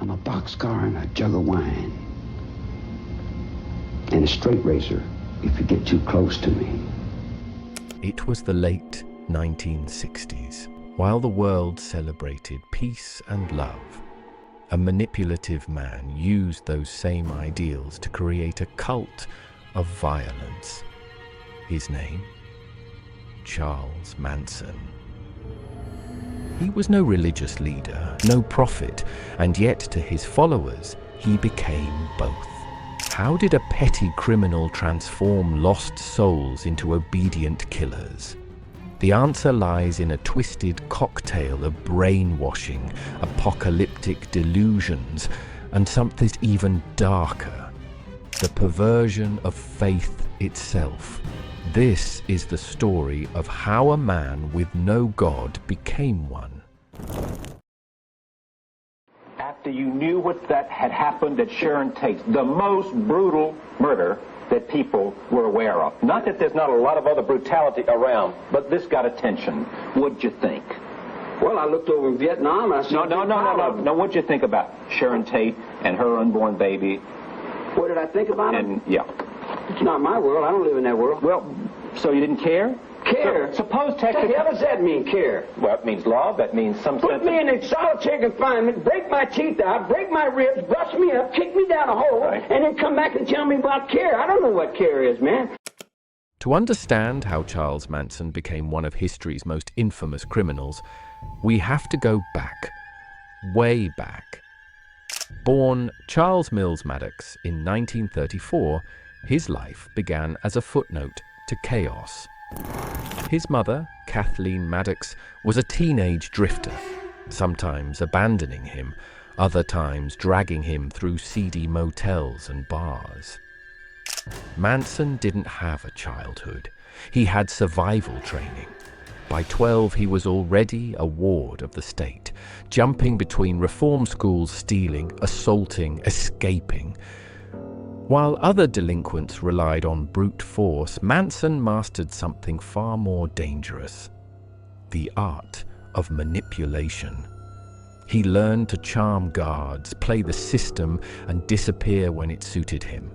I'm a boxcar and a jug of wine. And a straight razor if you get too close to me. It was the late 1960s. While the world celebrated peace and love, a manipulative man used those same ideals to create a cult of violence. His name? Charles Manson. He was no religious leader, no prophet, and yet to his followers, he became both. How did a petty criminal transform lost souls into obedient killers? The answer lies in a twisted cocktail of brainwashing, apocalyptic delusions, and something even darker, the perversion of faith itself. This is the story of how a man with no God became one. After you knew what that had happened at Sharon Tate's, the most brutal murder that people were aware of. Not that there's not a lot of other brutality around, but this got attention. What'd you think? Well, I looked over in Vietnam and I said... No, what'd you think about Sharon Tate and her unborn baby? What did I think about it? Yeah. It's not my world. I don't live in that world. Well, so you didn't care? Care? Suppose What the technically... hell does that mean, care? Well, it means love. That means some Put sense me of... in solitary confinement, break my teeth out, break my ribs, brush me up, kick me down a hole, Right. and then come back and tell me about care. I don't know what care is, man. To understand how Charles Manson became one of history's most infamous criminals, we have to go back, way back. Born Charles Mills Maddox in 1934, his life began as a footnote to chaos. His mother, Kathleen Maddox, was a teenage drifter, sometimes abandoning him, other times dragging him through seedy motels and bars. Manson didn't have a childhood. He had survival training. By 12, he was already a ward of the state, jumping between reform schools, stealing, assaulting, escaping. While other delinquents relied on brute force, Manson mastered something far more dangerous: the art of manipulation. He learned to charm guards, play the system, and disappear when it suited him.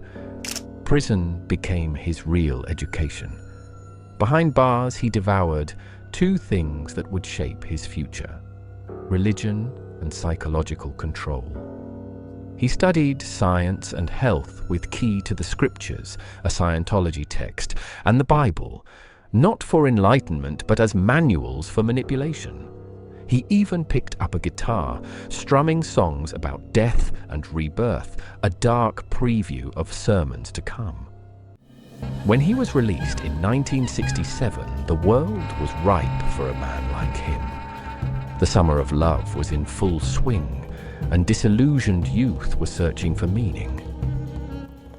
Prison became his real education. Behind bars, he devoured two things that would shape his future: religion and psychological control. He studied science and health with Key to the Scriptures, a Scientology text, and the Bible, not for enlightenment but as manuals for manipulation. He even picked up a guitar, strumming songs about death and rebirth, a dark preview of sermons to come. When he was released in 1967, the world was ripe for a man like him. The summer of love was in full swing, and disillusioned youth were searching for meaning.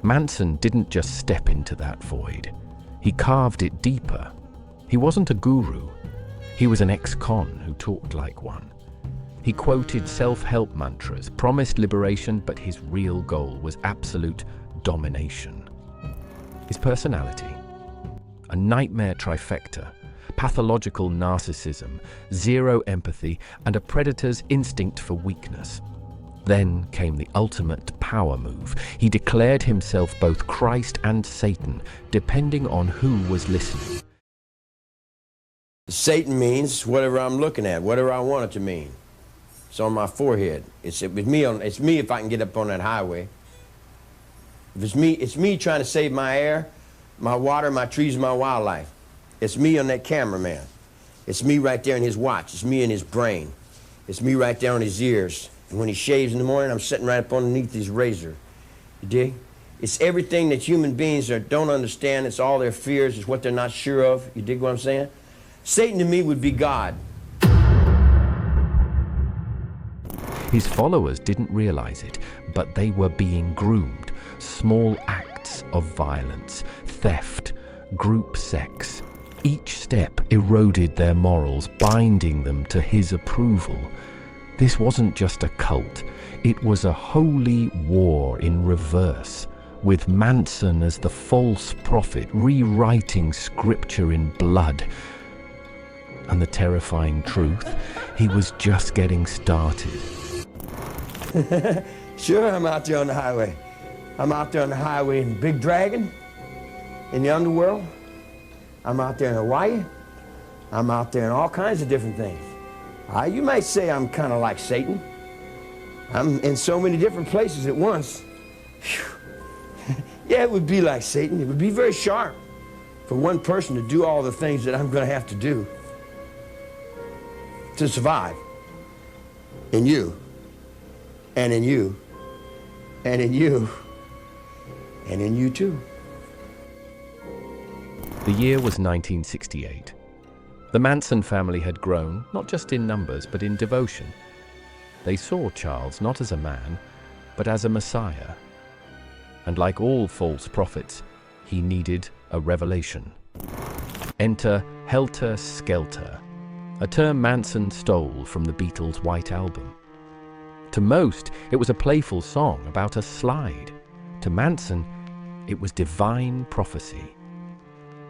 Manson didn't just step into that void. He carved it deeper. He wasn't a guru. He was an ex-con who talked like one. He quoted self-help mantras, promised liberation, but his real goal was absolute domination. His personality: a nightmare trifecta, pathological narcissism, zero empathy, and a predator's instinct for weakness. Then came the ultimate power move. He declared himself both Christ and Satan, depending on who was listening. Satan means whatever I'm looking at, whatever I want it to mean. It's on my forehead. It's me if I can get up on that highway. If it's me trying to save my air, my water, my trees, my wildlife. It's me on that cameraman. It's me right there in his watch. It's me in his brain. It's me right there on his ears. And when he shaves in the morning, I'm sitting right up underneath his razor. You dig? It's everything that human beings don't understand. It's all their fears. It's what they're not sure of. You dig what I'm saying? Satan to me would be God. His followers didn't realize it, but they were being groomed. Small acts of violence, theft, group sex. Each step eroded their morals, binding them to his approval. This wasn't just a cult, it was a holy war in reverse, with Manson as the false prophet rewriting scripture in blood. And the terrifying truth, he was just getting started. Sure, I'm out there on the highway. I'm out there on the highway in Big Dragon, in the underworld. I'm out there in Hawaii. I'm out there in all kinds of different things. You might say I'm kind of like Satan. I'm in so many different places at once. Yeah, it would be like Satan. It would be very sharp for one person to do all the things that I'm going to have to do to survive. In you, and in you, and in you, and in you too. The year was 1968. The Manson family had grown, not just in numbers, but in devotion. They saw Charles not as a man, but as a Messiah. And like all false prophets, he needed a revelation. Enter Helter, Skelter, a term Manson stole from the Beatles' White Album. To most, it was a playful song about a slide. To Manson, it was divine prophecy.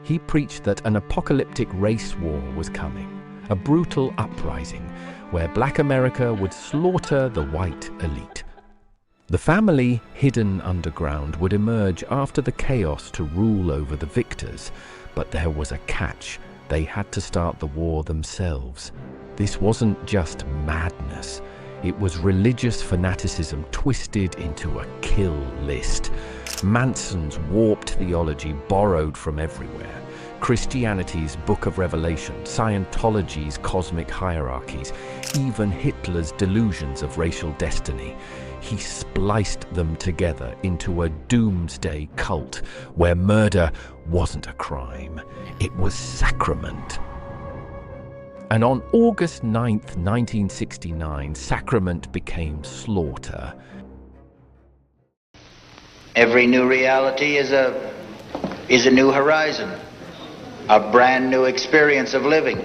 He preached that an apocalyptic race war was coming, a brutal uprising where Black America would slaughter the white elite. The family, hidden underground, would emerge after the chaos to rule over the victors. But there was a catch. They had to start the war themselves. This wasn't just madness. It was religious fanaticism twisted into a kill list. Manson's warped theology borrowed from everywhere. Christianity's Book of Revelation, Scientology's cosmic hierarchies, even Hitler's delusions of racial destiny. He spliced them together into a doomsday cult where murder wasn't a crime, it was sacrament. And on August 9th, 1969, sacrament became slaughter. Every new reality is a new horizon, a brand new experience of living.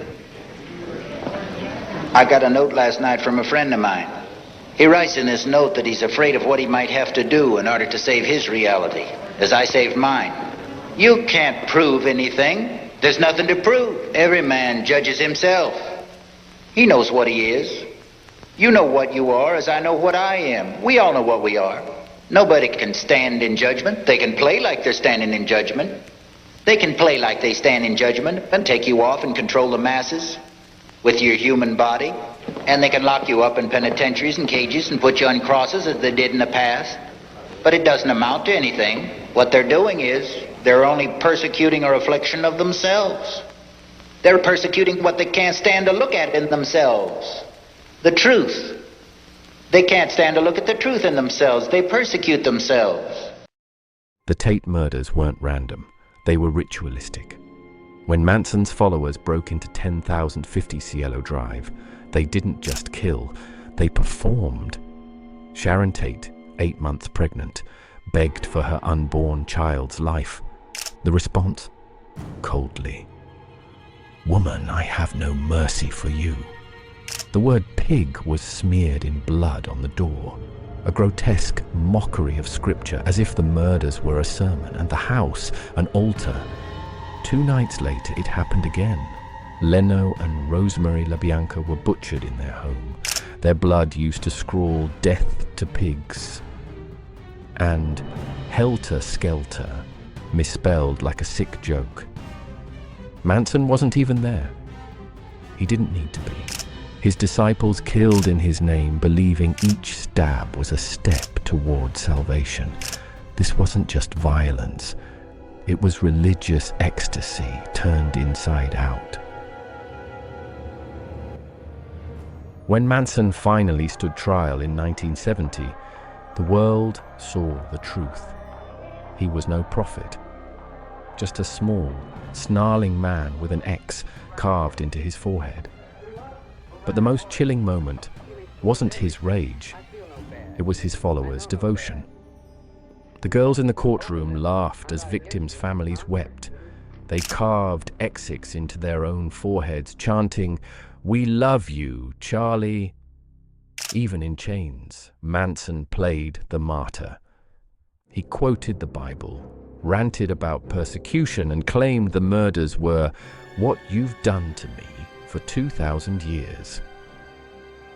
I got a note last night from a friend of mine. He writes in this note that he's afraid of what he might have to do in order to save his reality, as I saved mine. You can't prove anything. There's nothing to prove. Every man judges himself. He knows what he is. You know what you are, as I know what I am. We all know what we are. Nobody can stand in judgment. They can play like they're standing in judgment. They can play like they stand in judgment and take you off and control the masses with your human body. And they can lock you up in penitentiaries and cages and put you on crosses as they did in the past. But it doesn't amount to anything. What they're doing is they're only persecuting a reflection of themselves. They're persecuting what they can't stand to look at in themselves. The truth. They can't stand to look at the truth in themselves. They persecute themselves. The Tate murders weren't random. They were ritualistic. When Manson's followers broke into 10,050 Cielo Drive, they didn't just kill, they performed. Sharon Tate, 8 months pregnant, begged for her unborn child's life. The response? Coldly. "Woman, I have no mercy for you." The word pig was smeared in blood on the door, a grotesque mockery of scripture, as if the murders were a sermon, and the house an altar. 2 nights later, it happened again. Leno and Rosemary LaBianca were butchered in their home. Their blood used to scrawl "death to pigs." And Helter Skelter, misspelled like a sick joke. Manson wasn't even there. He didn't need to be. His disciples killed in his name, believing each stab was a step toward salvation. This wasn't just violence. It was religious ecstasy turned inside out. When Manson finally stood trial in 1970, the world saw the truth. He was no prophet, just a small, snarling man with an X carved into his forehead. But the most chilling moment wasn't his rage, it was his followers' devotion. The girls in the courtroom laughed as victims' families wept. They carved X's into their own foreheads, chanting, "We love you, Charlie." Even in chains, Manson played the martyr. He quoted the Bible, ranted about persecution, and claimed the murders were "what you've done to me for 2,000 years.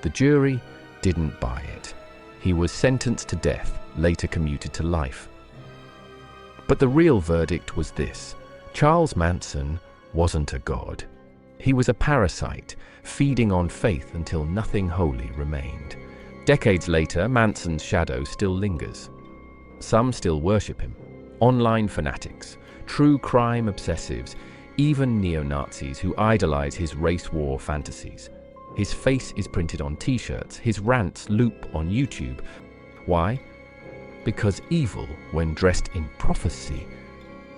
The jury didn't buy it. He was sentenced to death, later commuted to life. But the real verdict was this: Charles Manson wasn't a god. He was a parasite, feeding on faith until nothing holy remained. Decades later, Manson's shadow still lingers. Some still worship him. Online fanatics, true crime obsessives, even neo-Nazis who idolize his race war fantasies. His face is printed on t-shirts, his rants loop on YouTube. Why? Because evil, when dressed in prophecy,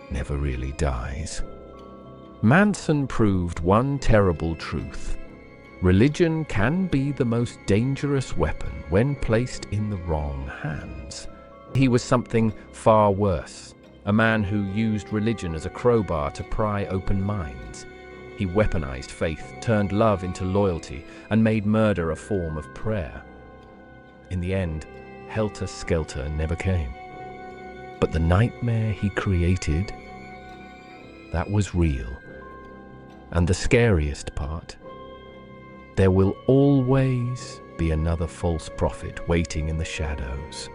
never really dies. Manson proved one terrible truth: religion can be the most dangerous weapon when placed in the wrong hands. He was something far worse, a man who used religion as a crowbar to pry open minds. He weaponized faith, turned love into loyalty, and made murder a form of prayer. In the end, Helter Skelter never came. But the nightmare he created, that was real. And the scariest part, there will always be another false prophet waiting in the shadows.